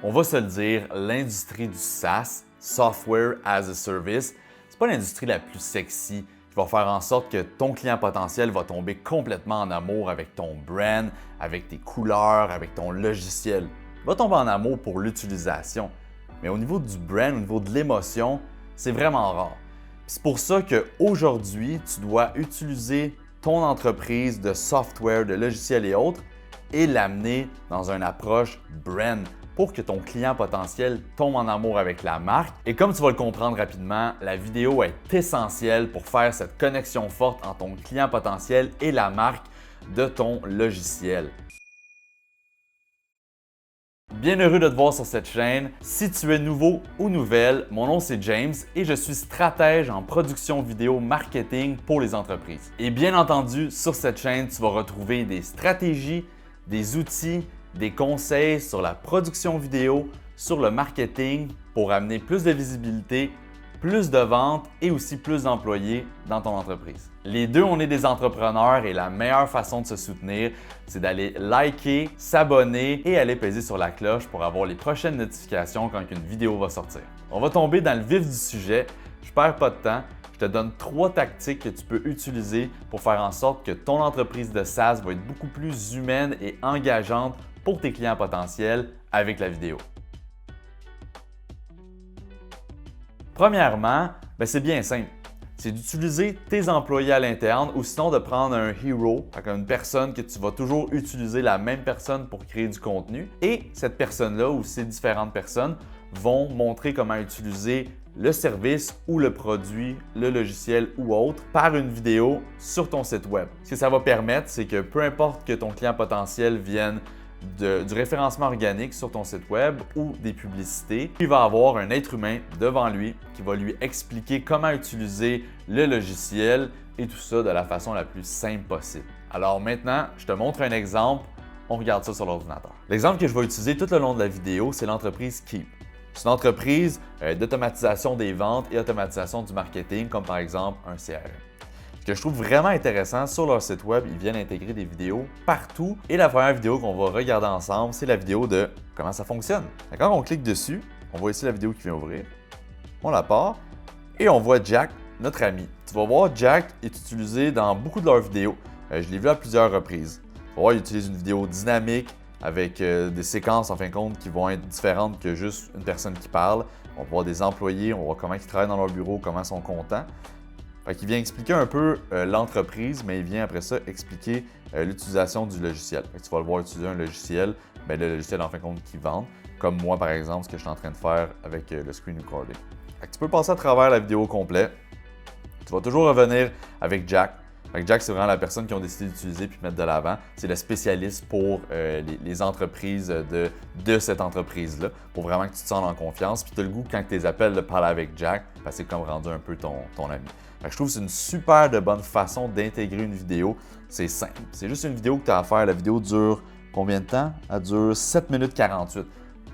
On va se le dire, l'industrie du SaaS, Software as a Service, c'est pas l'industrie la plus sexy qui va faire en sorte que ton client potentiel va tomber complètement en amour avec ton brand, avec tes couleurs, avec ton logiciel. Il va tomber en amour pour l'utilisation. Mais au niveau du brand, au niveau de l'émotion, c'est vraiment rare. C'est pour ça qu'aujourd'hui, tu dois utiliser ton entreprise de software, de logiciels et autres et l'amener dans une approche brand pour que ton client potentiel tombe en amour avec la marque. Et comme tu vas le comprendre rapidement, la vidéo est essentielle pour faire cette connexion forte entre ton client potentiel et la marque de ton logiciel. Bien heureux de te voir sur cette chaîne. Si tu es nouveau ou nouvelle, mon nom c'est James et je suis stratège en production vidéo marketing pour les entreprises. Et bien entendu, sur cette chaîne, tu vas retrouver des stratégies, des outils, des conseils sur la production vidéo, sur le marketing pour amener plus de visibilité, plus de ventes et aussi plus d'employés dans ton entreprise. Les deux, on est des entrepreneurs et la meilleure façon de se soutenir, c'est d'aller liker, s'abonner et aller peser sur la cloche pour avoir les prochaines notifications quand une vidéo va sortir. On va tomber dans le vif du sujet. Je perds pas de temps. Je te donne 3 tactiques que tu peux utiliser pour faire en sorte que ton entreprise de SaaS va être beaucoup plus humaine et engageante pour tes clients potentiels avec la vidéo. Premièrement, c'est bien simple. C'est d'utiliser tes employés à l'interne ou sinon de prendre un hero, une personne que tu vas toujours utiliser la même personne pour créer du contenu. Et cette personne-là ou ces différentes personnes vont montrer comment utiliser le service ou le produit, le logiciel ou autre par une vidéo sur ton site web. Ce que ça va permettre, c'est que peu importe que ton client potentiel vienne du référencement organique sur ton site web ou des publicités, il va avoir un être humain devant lui qui va lui expliquer comment utiliser le logiciel et tout ça de la façon la plus simple possible. Alors maintenant, je te montre un exemple. On regarde ça sur l'ordinateur. L'exemple que je vais utiliser tout le long de la vidéo, c'est l'entreprise Keap. C'est une entreprise d'automatisation des ventes et automatisation du marketing, comme par exemple un CRM. Ce que je trouve vraiment intéressant, sur leur site web, ils viennent intégrer des vidéos partout. Et la première vidéo qu'on va regarder ensemble, c'est la vidéo de comment ça fonctionne. Et quand on clique dessus, on voit ici la vidéo qui vient ouvrir. On la part et on voit Jack, notre ami. Tu vas voir Jack est utilisé dans beaucoup de leurs vidéos. Je l'ai vu à plusieurs reprises. Tu vas voir, il utilise une vidéo dynamique avec des séquences en fin de compte qui vont être différentes que juste une personne qui parle. On va voir des employés, on va voir comment ils travaillent dans leur bureau, comment ils sont contents. Il vient expliquer un peu l'entreprise, mais il vient après ça expliquer l'utilisation du logiciel. Tu vas le voir utiliser un logiciel, le logiciel en fin de compte qu'ils vendent, comme moi par exemple, ce que je suis en train de faire avec le screen recording. Tu peux passer à travers la vidéo complète. Tu vas toujours revenir avec Jack. Jack, c'est vraiment la personne qu'ils ont décidé d'utiliser puis de mettre de l'avant. C'est le spécialiste pour les entreprises de cette entreprise-là, pour vraiment que tu te sentes en confiance. Puis tu as le goût, quand tu les appelles, de parler avec Jack, parce que c'est comme rendu un peu ton ami. Je trouve que c'est une super de bonne façon d'intégrer une vidéo. C'est simple. C'est juste une vidéo que tu as à faire. La vidéo dure combien de temps? Elle dure 7 minutes 48.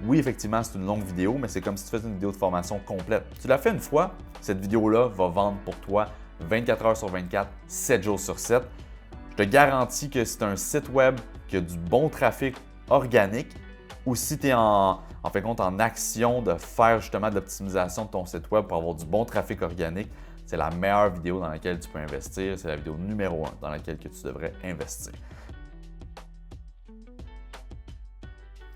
Oui, effectivement, c'est une longue vidéo, mais c'est comme si tu faisais une vidéo de formation complète. Tu l'as fait une fois, cette vidéo-là va vendre pour toi 24 heures sur 24, 7 jours sur 7. Je te garantis que c'est un site web qui a du bon trafic organique ou si tu es en action de faire justement de l'optimisation de ton site web pour avoir du bon trafic organique, c'est la meilleure vidéo dans laquelle tu peux investir. C'est la vidéo numéro 1 dans laquelle tu devrais investir.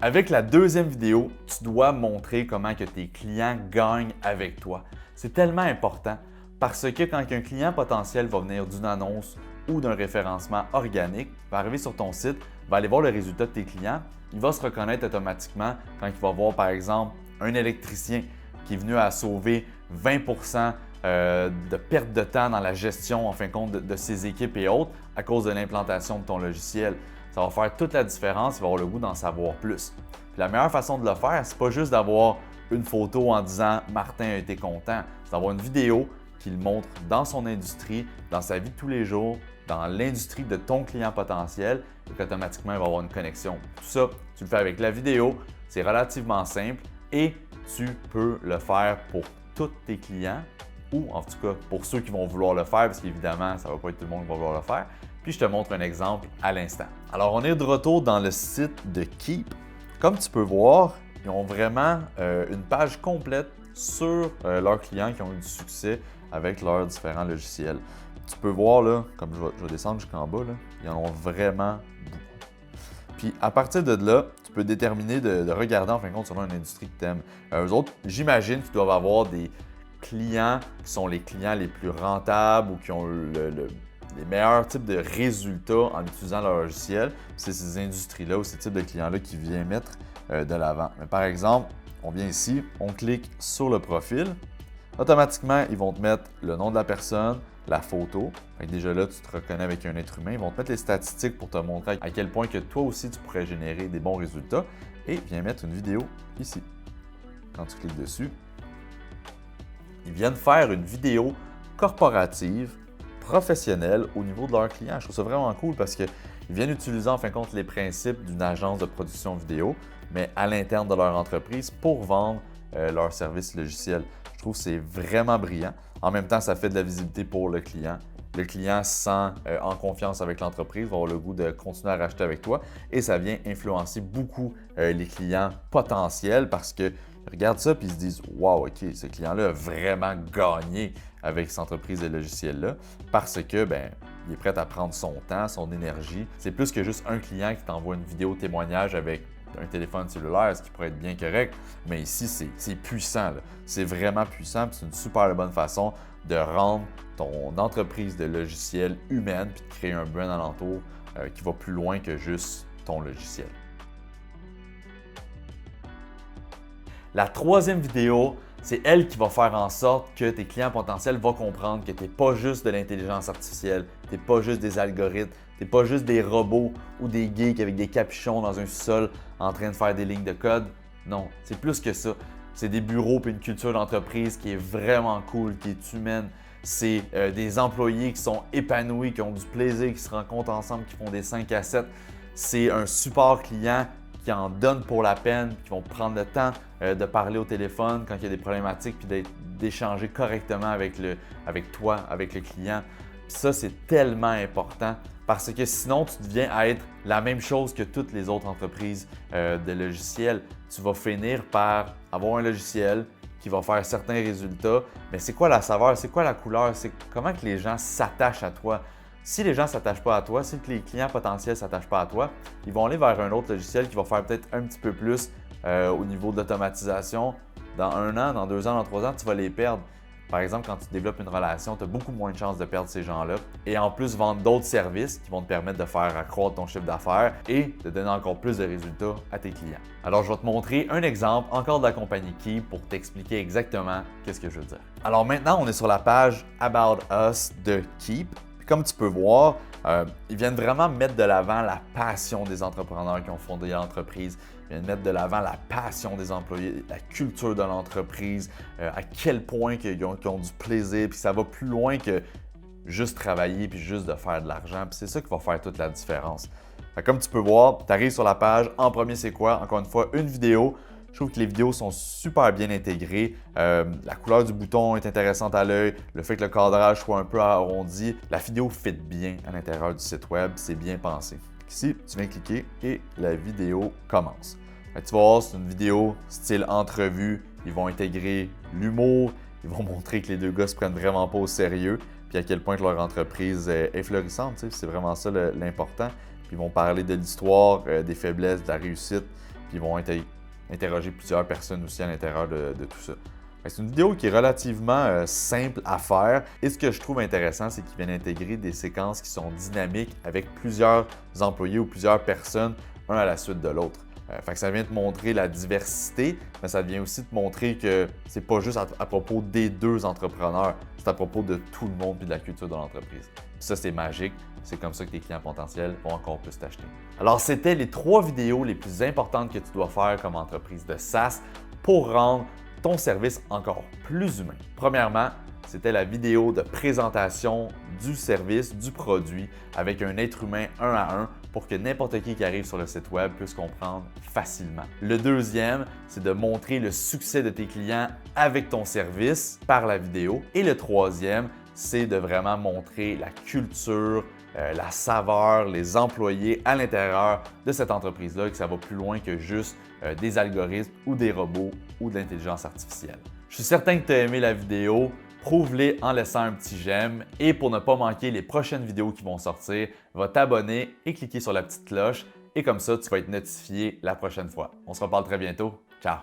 Avec la deuxième vidéo, tu dois montrer comment que tes clients gagnent avec toi. C'est tellement important parce que quand un client potentiel va venir d'une annonce ou d'un référencement organique, va arriver sur ton site, va aller voir le résultat de tes clients, il va se reconnaître automatiquement quand il va voir par exemple un électricien qui est venu à sauver 20% de perte de temps dans la gestion en fin de compte de ses équipes et autres à cause de l'implantation de ton logiciel. Ça va faire toute la différence, il va avoir le goût d'en savoir plus. Puis la meilleure façon de le faire, c'est pas juste d'avoir une photo en disant « Martin a été content », c'est d'avoir une vidéo qui le montre dans son industrie, dans sa vie de tous les jours, dans l'industrie de ton client potentiel et qu'automatiquement, il va avoir une connexion. Tout ça, tu le fais avec la vidéo, c'est relativement simple et tu peux le faire pour tous tes clients ou en tout cas pour ceux qui vont vouloir le faire parce qu'évidemment, ça ne va pas être tout le monde qui va vouloir le faire. Puis je te montre un exemple à l'instant. Alors, on est de retour dans le site de Keap. Comme tu peux voir, ils ont vraiment une page complète sur leurs clients qui ont eu du succès avec leurs différents logiciels. Tu peux voir, là, comme je vais descendre jusqu'en bas, là, ils en ont vraiment beaucoup. Puis à partir de là, tu peux déterminer de regarder en fin de compte selon une industrie que tu aimes. Eux autres, j'imagine qu'ils doivent avoir des clients qui sont les clients les plus rentables ou qui ont les meilleurs types de résultats en utilisant leur logiciel. C'est ces industries-là ou ces types de clients-là qui viennent mettre de l'avant. Mais par exemple, on vient ici, on clique sur le profil. Automatiquement, ils vont te mettre le nom de la personne, la photo. Fait que déjà là, tu te reconnais avec un être humain. Ils vont te mettre les statistiques pour te montrer à quel point que toi aussi, tu pourrais générer des bons résultats. Et viens mettre une vidéo ici. Quand tu cliques dessus, ils viennent faire une vidéo corporative, professionnelle au niveau de leurs clients. Je trouve ça vraiment cool parce qu'ils viennent utiliser en fin de compte les principes d'une agence de production vidéo, mais à l'interne de leur entreprise pour vendre leurs services logiciels. Je trouve que c'est vraiment brillant. En même temps, ça fait de la visibilité pour le client. Le client se sent en confiance avec l'entreprise, va avoir le goût de continuer à racheter avec toi et ça vient influencer beaucoup les clients potentiels parce qu'ils regardent ça et ils se disent « Wow, OK, ce client-là a vraiment gagné avec cette entreprise de logiciels-là parce que, il est prêt à prendre son temps, son énergie. » C'est plus que juste un client qui t'envoie une vidéo témoignage avec un téléphone cellulaire, ce qui pourrait être bien correct, mais ici, c'est puissant. C'est vraiment puissant, c'est une super bonne façon de rendre ton entreprise de logiciels humaine puis de créer un brand alentour qui va plus loin que juste ton logiciel. La troisième vidéo, c'est elle qui va faire en sorte que tes clients potentiels vont comprendre que tu n'es pas juste de l'intelligence artificielle, tu n'es pas juste des algorithmes, tu n'es pas juste des robots ou des geeks avec des capuchons dans un sol en train de faire des lignes de code. Non, c'est plus que ça. C'est des bureaux et une culture d'entreprise qui est vraiment cool, qui est humaine. C'est des employés qui sont épanouis, qui ont du plaisir, qui se rencontrent ensemble, qui font des 5 à 7. C'est un support client qui en donnent pour la peine, qui vont prendre le temps de parler au téléphone quand il y a des problématiques, puis d'échanger correctement avec toi, avec le client. Puis ça, c'est tellement important parce que sinon, tu deviens à être la même chose que toutes les autres entreprises de logiciels. Tu vas finir par avoir un logiciel qui va faire certains résultats, mais c'est quoi la saveur, c'est quoi la couleur, c'est comment que les gens s'attachent à toi. Si les gens ne s'attachent pas à toi, si les clients potentiels ne s'attachent pas à toi, ils vont aller vers un autre logiciel qui va faire peut-être un petit peu plus au niveau de l'automatisation. Dans 1 an, dans 2 ans, dans 3 ans, tu vas les perdre. Par exemple, quand tu développes une relation, tu as beaucoup moins de chances de perdre ces gens-là. Et en plus, vendre d'autres services qui vont te permettre de faire accroître ton chiffre d'affaires et de donner encore plus de résultats à tes clients. Alors, je vais te montrer un exemple encore de la compagnie Keep pour t'expliquer exactement qu'est-ce que je veux dire. Alors maintenant, on est sur la page About Us de Keep. Comme tu peux voir, ils viennent vraiment mettre de l'avant la passion des entrepreneurs qui ont fondé l'entreprise. Ils viennent mettre de l'avant la passion des employés, la culture de l'entreprise, à quel point qu'ils ont du plaisir, puis ça va plus loin que juste travailler puis juste de faire de l'argent. Puis c'est ça qui va faire toute la différence. Comme tu peux voir, tu arrives sur la page. En premier, c'est quoi? Encore une fois, une vidéo. Je trouve que les vidéos sont super bien intégrées. La couleur du bouton est intéressante à l'œil. Le fait que le cadrage soit un peu arrondi. La vidéo fit bien à l'intérieur du site web. C'est bien pensé. Ici, tu viens cliquer et la vidéo commence. Tu vas voir, c'est une vidéo style entrevue. Ils vont intégrer l'humour. Ils vont montrer que les deux gars se prennent vraiment pas au sérieux. Puis à quel point que leur entreprise est florissante. C'est vraiment ça l'important. Puis ils vont parler de l'histoire, des faiblesses, de la réussite. Puis ils vont interroger plusieurs personnes aussi à l'intérieur de tout ça. C'est une vidéo qui est relativement simple à faire et ce que je trouve intéressant, c'est qu'ils viennent intégrer des séquences qui sont dynamiques avec plusieurs employés ou plusieurs personnes, un à la suite de l'autre. Ça vient te montrer la diversité, mais ça vient aussi te montrer que c'est pas juste à propos des deux entrepreneurs, c'est à propos de tout le monde et de la culture de l'entreprise. Ça, c'est magique. C'est comme ça que tes clients potentiels vont encore plus t'acheter. Alors, c'était les 3 vidéos les plus importantes que tu dois faire comme entreprise de SaaS pour rendre ton service encore plus humain. Premièrement, c'était la vidéo de présentation du service, du produit avec un être humain 1 à 1 pour que n'importe qui arrive sur le site web puisse comprendre facilement. Le deuxième, c'est de montrer le succès de tes clients avec ton service par la vidéo. Et le troisième, c'est de vraiment montrer la culture la saveur, les employés à l'intérieur de cette entreprise-là, et que ça va plus loin que juste des algorithmes ou des robots ou de l'intelligence artificielle. Je suis certain que tu as aimé la vidéo. Prouve-les en laissant un petit j'aime et pour ne pas manquer les prochaines vidéos qui vont sortir, va t'abonner et cliquer sur la petite cloche et comme ça, tu vas être notifié la prochaine fois. On se reparle très bientôt. Ciao!